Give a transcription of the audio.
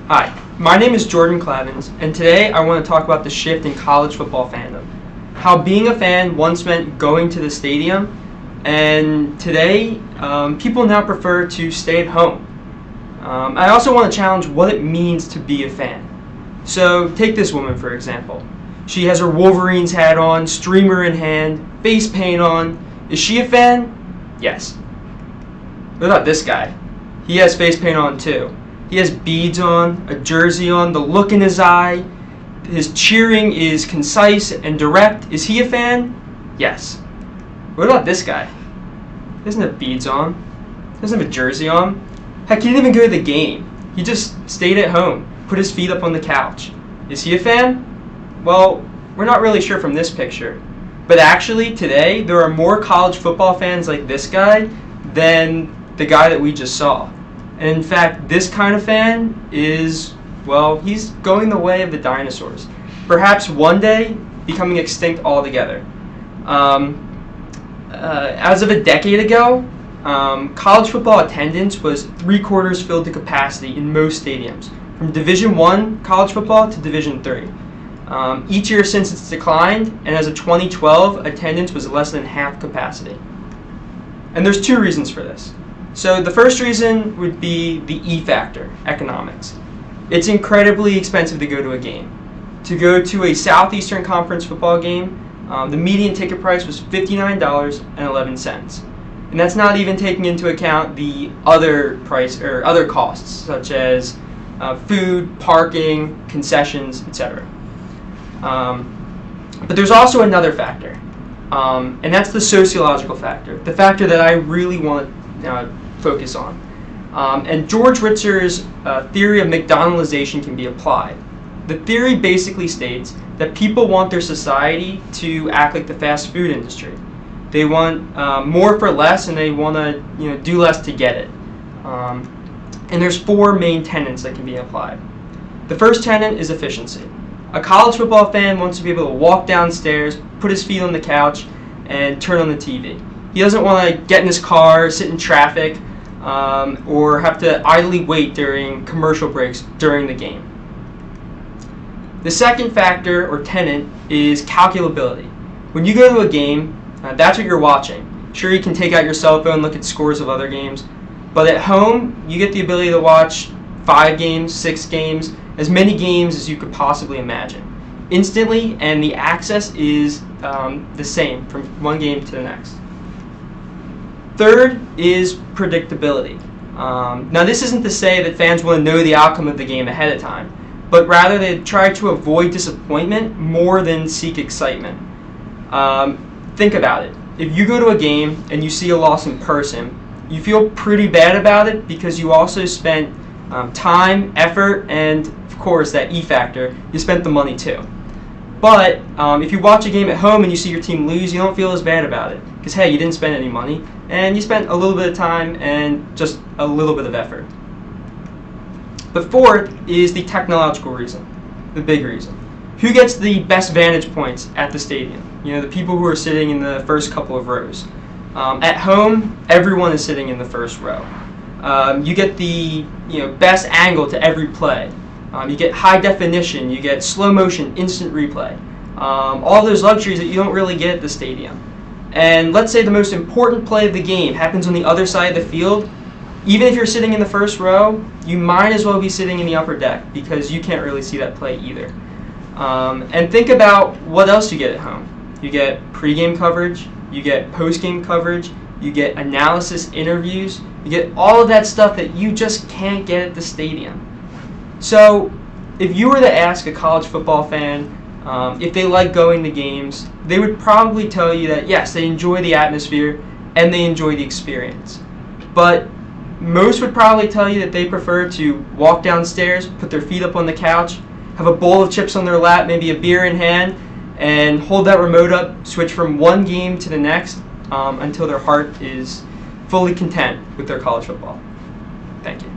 Hi, my name is Jordan Clavins, and today I want to talk about the shift in college football fandom. How being a fan once meant going to the stadium, and today people now prefer to stay at home. I also want to challenge what it means to be a fan. So take this woman for example. She has her Wolverines hat on, streamer in hand, face paint on. Is she a fan? Yes. What about this guy? He has face paint on too. He has beads on, a jersey on, the look in his eye. His cheering is concise and direct. Is he a fan? Yes. What about this guy? He doesn't have beads on. He doesn't have a jersey on. Heck, he didn't even go to the game. He just stayed at home, put his feet up on the couch. Is he a fan? Well, we're not really sure from this picture. But actually, today, there are more college football fans like this guy than the guy that we just saw. And in fact, this kind of fan is, well, he's going the way of the dinosaurs. Perhaps one day becoming extinct altogether. As of a decade ago, college football attendance was 3/4 filled to capacity in most stadiums, from Division I college football to Division III. Each year since it's declined, and as of 2012, attendance was less than half capacity. And there's two reasons for this. So the first reason would be the E factor, economics. It's incredibly expensive to go to a game. To go to a Southeastern Conference football game, the median ticket price was $59.11. And that's not even taking into account the other other costs, such as food, parking, concessions, etc. But there's also another factor, and that's the sociological factor, the factor that I really want to focus on. And George Ritzer's theory of McDonaldization can be applied. The theory basically states that people want their society to act like the fast food industry. They want more for less, and they want to do less to get it. And there's four main tenets that can be applied. The first tenet is efficiency. A college football fan wants to be able to walk downstairs, put his feet on the couch, and turn on the TV. He doesn't want to get in his car, sit in traffic, or have to idly wait during commercial breaks during the game. The second factor, or tenet, is calculability. When you go to a game, that's what you're watching. Sure, you can take out your cell phone, look at scores of other games, but at home, you get the ability to watch 5 games, 6 games, as many games as you could possibly imagine, instantly, and the access is the same from one game to the next. Third is predictability. Now, this isn't to say that fans want to know the outcome of the game ahead of time, but rather they try to avoid disappointment more than seek excitement. Think about it. If you go to a game and you see a loss in person, you feel pretty bad about it because you also spent time, effort, and of course that E factor, you spent the money too. But if you watch a game at home and you see your team lose, you don't feel as bad about it because hey, you didn't spend any money and you spent a little bit of time and just a little bit of effort. But fourth is the technological reason, the big reason. Who gets the best vantage points at the stadium? The people who are sitting in the first couple of rows. At home, everyone is sitting in the first row. You get the best angle to every play. You get high definition. You get slow motion, instant replay. All those luxuries that you don't really get at the stadium. And let's say the most important play of the game happens on the other side of the field. Even if you're sitting in the first row, you might as well be sitting in the upper deck because you can't really see that play either. And think about what else you get at home. You get pregame coverage. You get postgame coverage. You get analysis interviews. You get all of that stuff that you just can't get at the stadium. So if you were to ask a college football fan if they like going to games, they would probably tell you that yes, they enjoy the atmosphere and they enjoy the experience. But most would probably tell you that they prefer to walk downstairs, put their feet up on the couch, have a bowl of chips on their lap, maybe a beer in hand, and hold that remote up, switch from one game to the next until their heart is fully content with their college football. Thank you.